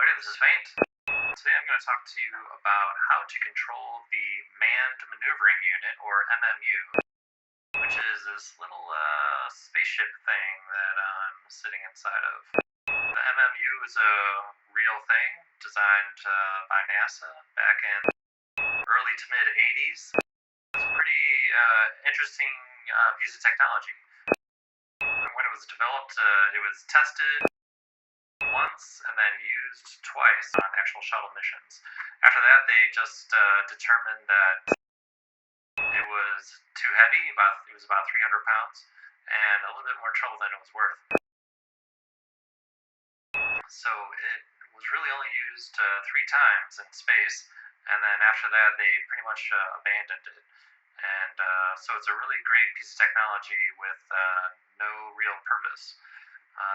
everybody, this is Faint. Today I'm going to talk to you about how to control the Manned Maneuvering Unit, or M.M.U, which is this little spaceship thing that I'm sitting inside of. The M.M.U is a real thing designed by NASA back in early to mid 80s. It's a pretty interesting piece of technology. When it was developed, it was tested once and then used twice on actual shuttle missions. After that, they just determined that it was too heavy. It was about 300 pounds and a little bit more trouble than it was worth. So it was really only used 3 times in space, and then after that they pretty much abandoned it. And so it's a really great piece of technology with no real purpose.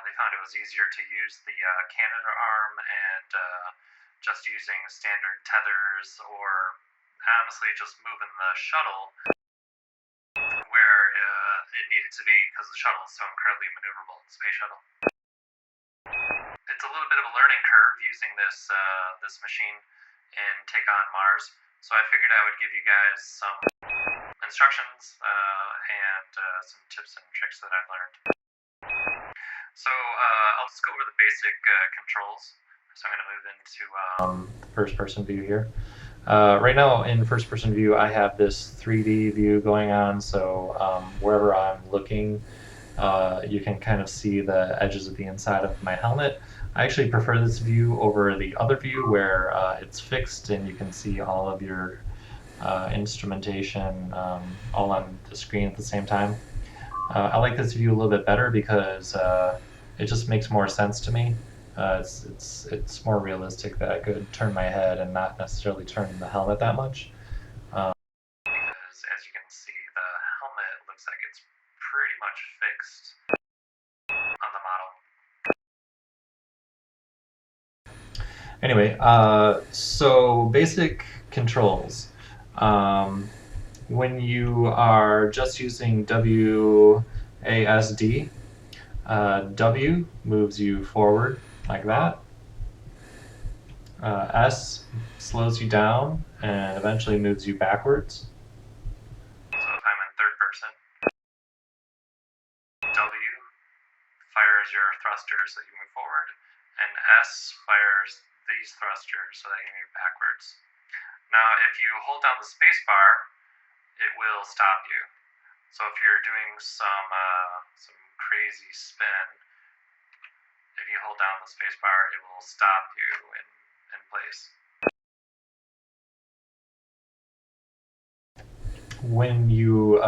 They found it was easier to use the Canada arm and just using standard tethers, or honestly just moving the shuttle where it needed to be, because the shuttle is so incredibly maneuverable, the space shuttle. It's a little bit of a learning curve using this machine in Take on Mars, so I figured I would give you guys some instructions and some tips and tricks that I've learned. So I'll just go over the basic controls. So I'm going to move into first-person view here. Right now in first-person view I have this 3D view going on, so wherever I'm looking you can kind of see the edges of the inside of my helmet. I actually prefer this view over the other view where it's fixed and you can see all of your instrumentation all on the screen at the same time. I like this view a little bit better because it just makes more sense to me. It's more realistic that I could turn my head and not necessarily turn the helmet that much. Because as you can see, the helmet looks like it's pretty much fixed on the model. Anyway, so basic controls. When you are just using WASD, W moves you forward like that. S slows you down and eventually moves you backwards. So if I'm in third person, W fires your thrusters so that you move forward, and S fires these thrusters so that you move backwards. Now if you hold down the space bar, it will stop you. So if you're doing some crazy spin, if you hold down the space bar, it will stop you in place. When you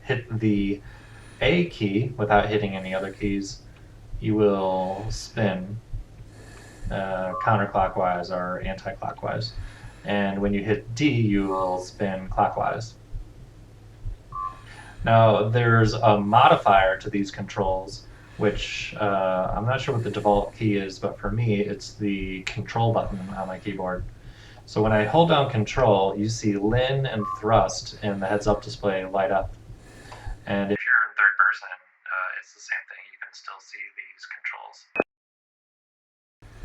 hit the A key without hitting any other keys, you will spin counterclockwise or anti-clockwise. And when you hit D, you will spin clockwise. Now there's a modifier to these controls, which I'm not sure what the default key is, but for me it's the control button on my keyboard. So when I hold down control, you see Lin and thrust in the heads up display light up. And if you're in third person, it's the same thing. You can still see these controls.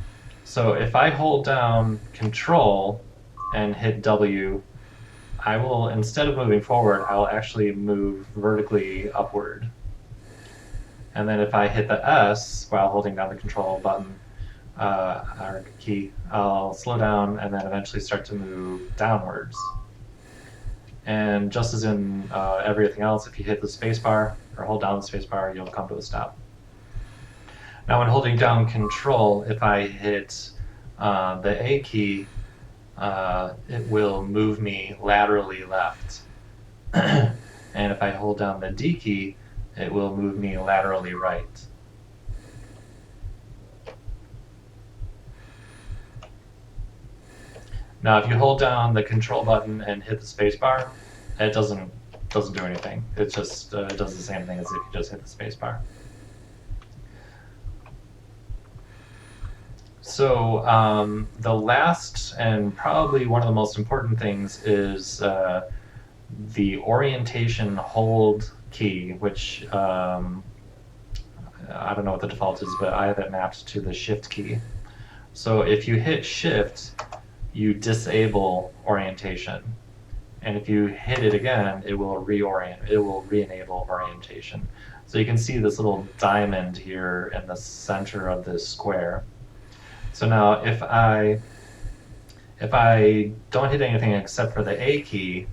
So if I hold down control and hit W, I will, instead of moving forward, I'll actually move vertically upward. And then if I hit the S while holding down the control button or key, I'll slow down and then eventually start to move downwards. And just as in everything else, if you hit the spacebar or hold down the spacebar, you'll come to a stop. Now when holding down control, if I hit the A key, it will move me laterally left. And if I hold down the D key, it will move me laterally right. Now if you hold down the control button and hit the spacebar, it doesn't do anything. It just does the same thing as if you just hit the spacebar. So the last and probably one of the most important things is the orientation hold key, which I don't know what the default is, but I have it mapped to the shift key. So if you hit shift, you disable orientation. And if you hit it again, it will re-enable orientation. So you can see this little diamond here in the center of this square. So now if I don't hit anything except for the A key,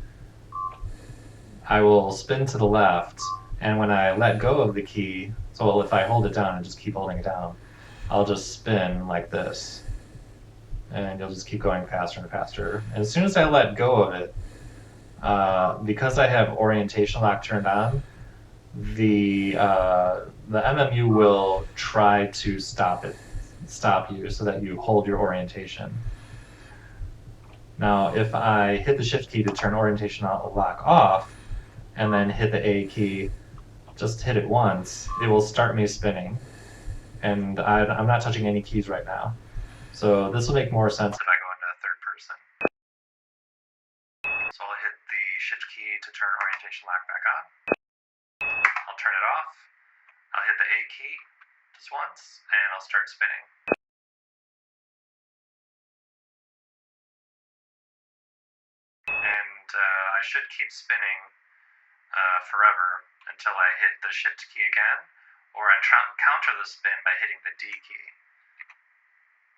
I will spin to the left, and when I let go of the key, so if I hold it down and just keep holding it down, I'll just spin like this. And you'll just keep going faster and faster. And as soon as I let go of it, because I have orientation lock turned on, the M.M.U will try to stop you so that you hold your orientation. Now, if I hit the shift key to turn orientation lock off, and then hit the A key, just hit it once, it will start me spinning. And I'm not touching any keys right now. So this will make more sense if I go into third person. So I'll hit the shift key to turn orientation lock back on. I'll turn it off. I'll hit the A key just once, and I'll start spinning. And I should keep spinning forever until I hit the shift key again, or I counter the spin by hitting the D key,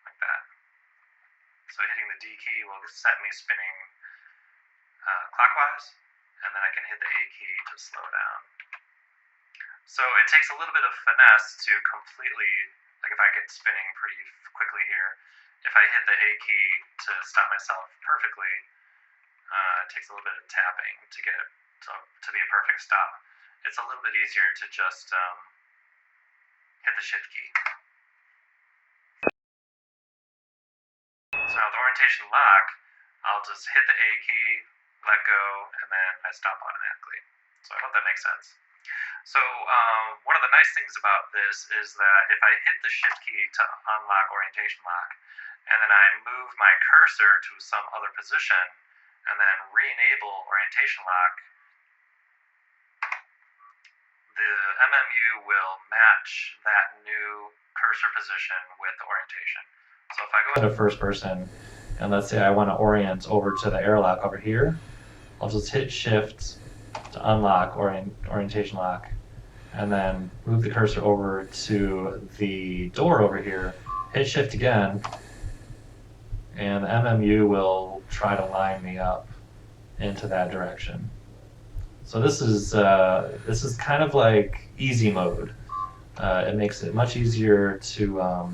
like that. So hitting the D key will set me spinning clockwise, and then I can hit the A key to slow down. So it takes a little bit of finesse to completely, like if I get spinning pretty quickly here, if I hit the A key to stop myself perfectly, it takes a little bit of tapping to get it to be a perfect stop. It's a little bit easier to just hit the shift key. So now with orientation lock, I'll just hit the A key, let go, and then I stop automatically. So I hope that makes sense. So one of the nice things about this is that if I hit the shift key to unlock orientation lock, and then I move my cursor to some other position, and then re-enable orientation lock, the M.M.U will match that new cursor position with the orientation. So if I go into first person, and let's say I want to orient over to the airlock over here, I'll just hit shift to unlock orientation lock, and then move the cursor over to the door over here, hit shift again, and the M.M.U will try to line me up into that direction. So this is kind of like easy mode. It makes it much easier to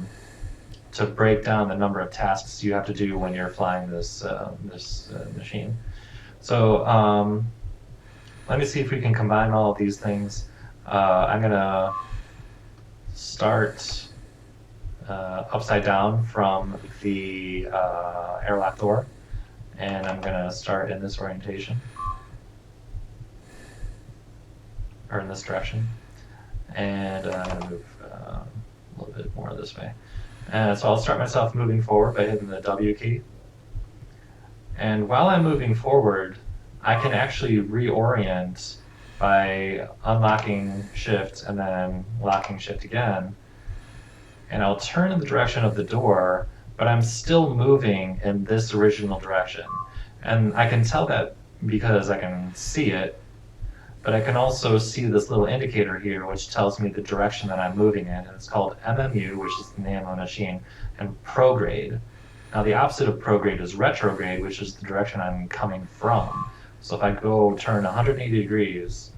break down the number of tasks you have to do when you're flying this machine. So let me see if we can combine all of these things. I'm gonna start upside down from the airlock door, and I'm gonna start in this orientation, or in this direction, and I'm gonna move a little bit more this way. And so I'll start myself moving forward by hitting the W key. And while I'm moving forward, I can actually reorient by unlocking shift and then locking shift again. And I'll turn in the direction of the door, but I'm still moving in this original direction. And I can tell that because I can see it, but I can also see this little indicator here, which tells me the direction that I'm moving in. And it's called M.M.U, which is the name of the machine, and prograde. Now the opposite of prograde is retrograde, which is the direction I'm coming from. So if I go turn 180 degrees,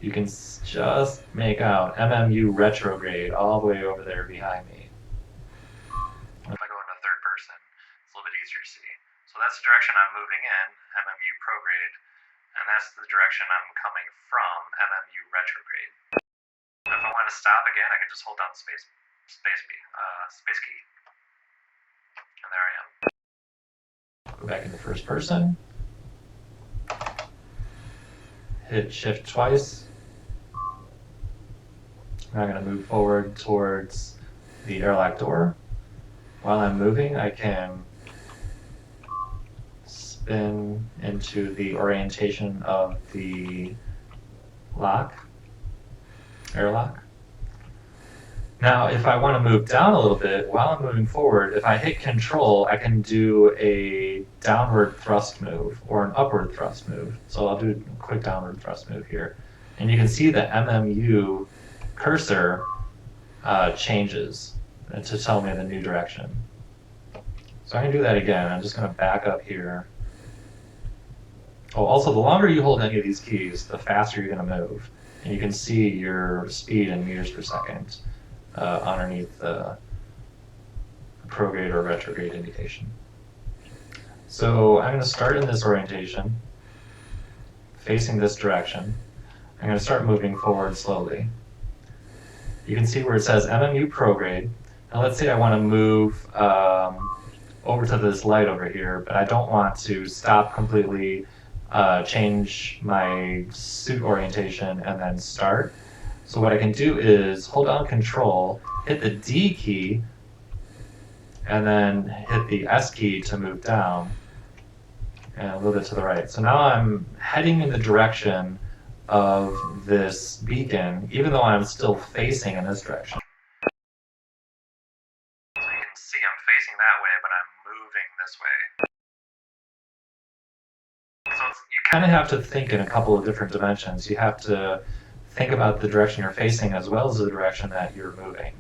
you can just make out M.M.U retrograde all the way over there behind me. If I go into third person, it's a little bit easier to see. So that's the direction I'm moving in, M.M.U prograde, and that's the direction I'm coming from, M.M.U retrograde. If I want to stop again, I can just hold down the space key. And there I am. Go back into first person. Hit shift twice. I'm going to move forward towards the airlock door. While I'm moving, I can spin into the orientation of the airlock. Now, if I want to move down a little bit while I'm moving forward, if I hit Control, I can do a downward thrust move or an upward thrust move. So I'll do a quick downward thrust move here. And you can see the M.M.U cursor changes to tell me the new direction. So I can do that again. I'm just going to back up here. Oh, also, the longer you hold any of these keys, the faster you're going to move. And you can see your speed in meters per second underneath the prograde or retrograde indication. So I'm going to start in this orientation, facing this direction. I'm going to start moving forward slowly. You can see where it says M.M.U prograde. Now let's say I want to move over to this light over here, but I don't want to stop completely, change my suit orientation, and then start. So what I can do is hold down Control, hit the D key, and then hit the S key to move down, and a little bit to the right. So now I'm heading in the direction of this beacon, even though I'm still facing in this direction. So you can see I'm facing that way, but I'm moving this way. So you kind of have to think in a couple of different dimensions. You have to think about the direction you're facing as well as the direction that you're moving.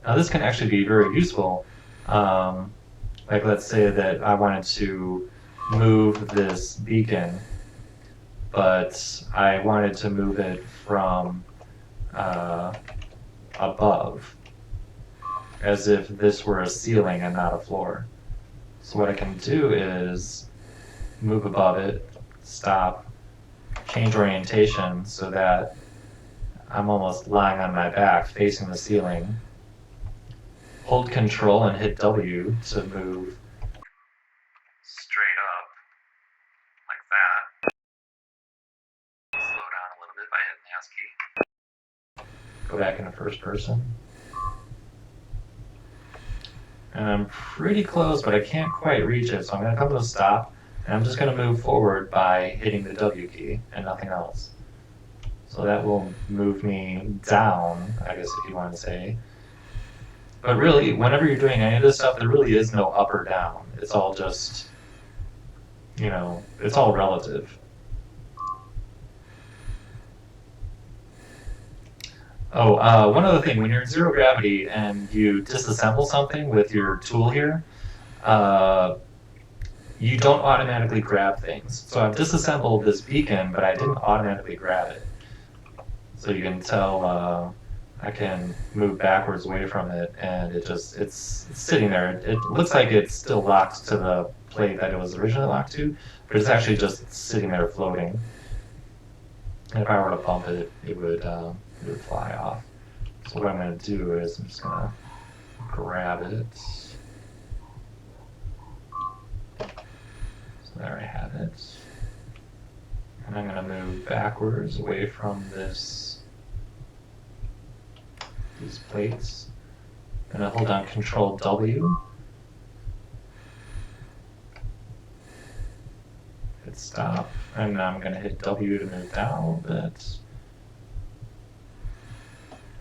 Now this can actually be very useful. Like let's say that I wanted to move this beacon, but I wanted to move it from above, as if this were a ceiling and not a floor. So what I can do is move above it, stop, change orientation so that I'm almost lying on my back facing the ceiling. Hold Control and hit W to move straight up, like that. Slow down a little bit by hitting the S key. Go back into first person. And I'm pretty close, but I can't quite reach it, so I'm going to come to a stop, and I'm just going to move forward by hitting the W key and nothing else. So that will move me down, I guess if you want to say. But really, whenever you're doing any of this stuff, there really is no up or down. It's all just, you know, it's all relative. Oh, one other thing, when you're in zero gravity and you disassemble something with your tool here, you don't automatically grab things. So I've disassembled this beacon, but I didn't automatically grab it. So you can tell I can move backwards away from it, and it's sitting there. It looks like it's still locked to the plate that it was originally locked to, but it's actually just sitting there floating. And if I were to bump it, it would fly off. So what I'm going to do is I'm just going to grab it. So there I have it. And I'm going to move backwards away from these plates. I'm going to hold down Control W. Hit stop. And I'm going to hit W to move down a little bit.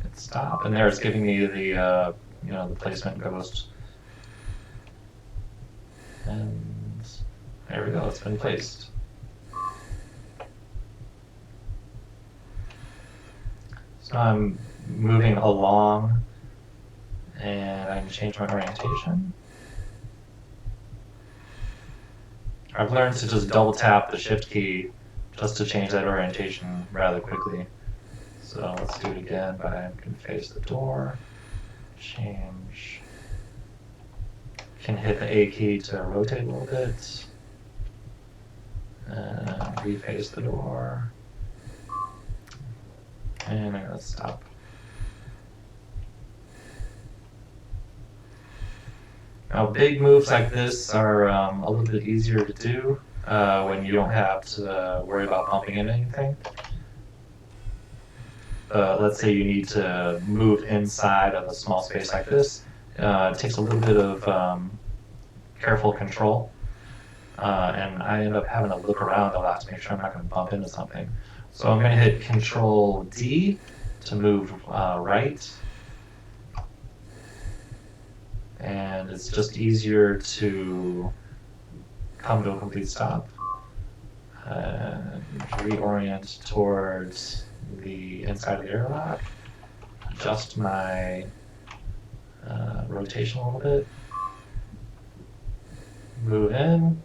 Hit stop. And there it's giving me the the placement ghost. And there we go. It's been placed. So I'm moving along, and I can change my orientation. I've learned to just double tap the shift key just to change that orientation rather quickly. So let's do it again, but I can face the door, change, can hit the A key to rotate a little bit, and reface the door, and I'm going to stop. Now, big moves like this are a little bit easier to do when you don't have to worry about bumping into anything. Let's say you need to move inside of a small space like this. It takes a little bit of careful control, and I end up having to look around a lot to make sure I'm not going to bump into something. So I'm going to hit Control D to move right, and it's just easier to come to a complete stop and reorient towards the inside of the airlock, adjust my rotation a little bit, move in.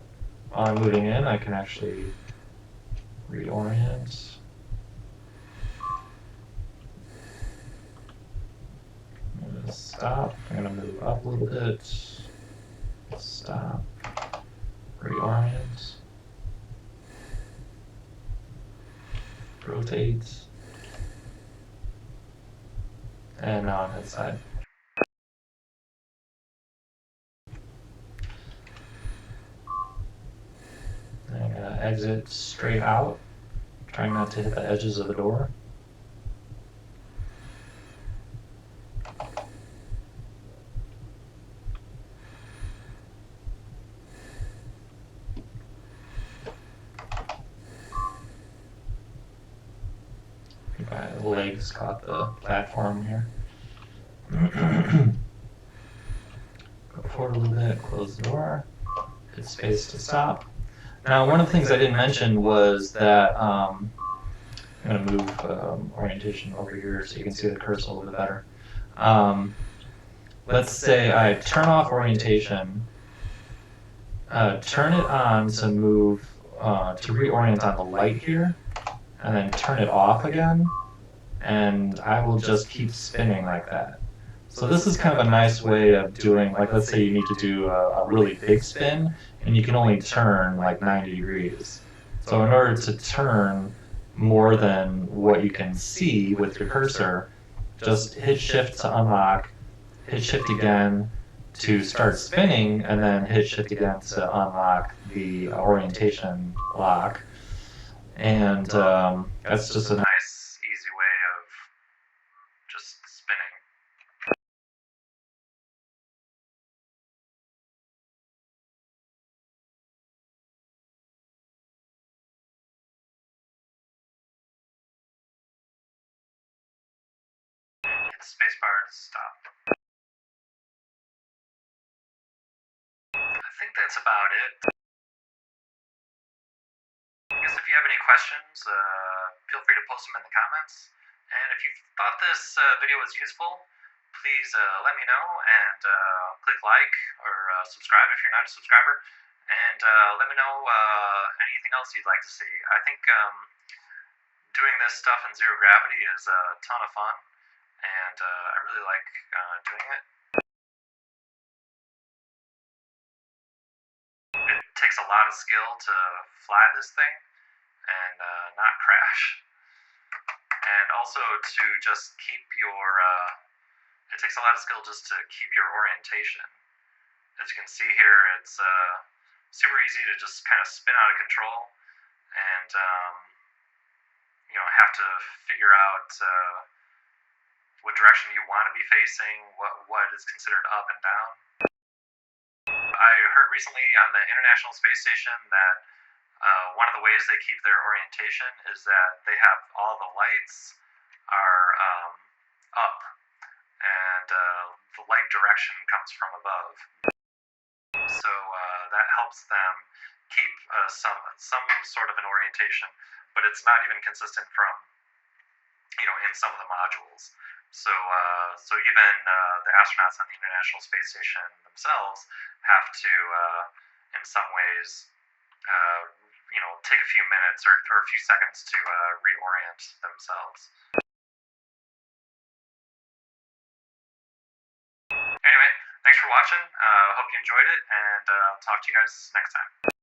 While I'm moving in, I can actually reorient. I'm going to stop. I'm going to move up a little bit. Stop. Reorient. Rotate. And now I'm inside. I'm going to exit straight out, trying not to hit the edges of the door. My legs caught the platform here. Go forward a little bit, close the door, hit space to stop. Now, one of the things I didn't mention was that I'm going to move orientation over here so you can see the cursor a little bit better. Let's say I turn off orientation, turn it on to move, to reorient on the light here, and then turn it off again, and I will just keep spinning like that. So this is kind of a nice way of doing, like, let's say you need to do a really big spin, and you can only turn like 90 degrees. So in order to turn more than what you can see with your cursor, just hit shift to unlock, hit shift again to start spinning, and then hit shift again to unlock the orientation lock. And that's just a nice, easy way of just spinning. Hit spacebar to stop. I think that's about it. I guess if you have any questions, feel free to post them in the comments. And if you thought this video was useful, please let me know and click like or subscribe if you're not a subscriber. And let me know anything else you'd like to see. I think doing this stuff in zero gravity is a ton of fun, and I really like doing it. It takes a lot of skill to fly this thing and not crash. And also to just keep your, it takes a lot of skill just to keep your orientation. As you can see here, it's super easy to just kind of spin out of control and, have to figure out what direction you want to be facing, what is considered up and down. I heard recently on the International Space Station that one of the ways they keep their orientation is that they have all the lights are up, and the light direction comes from above. So that helps them keep some sort of an orientation, but it's not even consistent from in some of the modules. So even the astronauts on the International Space Station themselves have to, in some ways, take a few minutes or a few seconds to reorient themselves. Anyway, thanks for watching. Hope you enjoyed it, and I'll talk to you guys next time.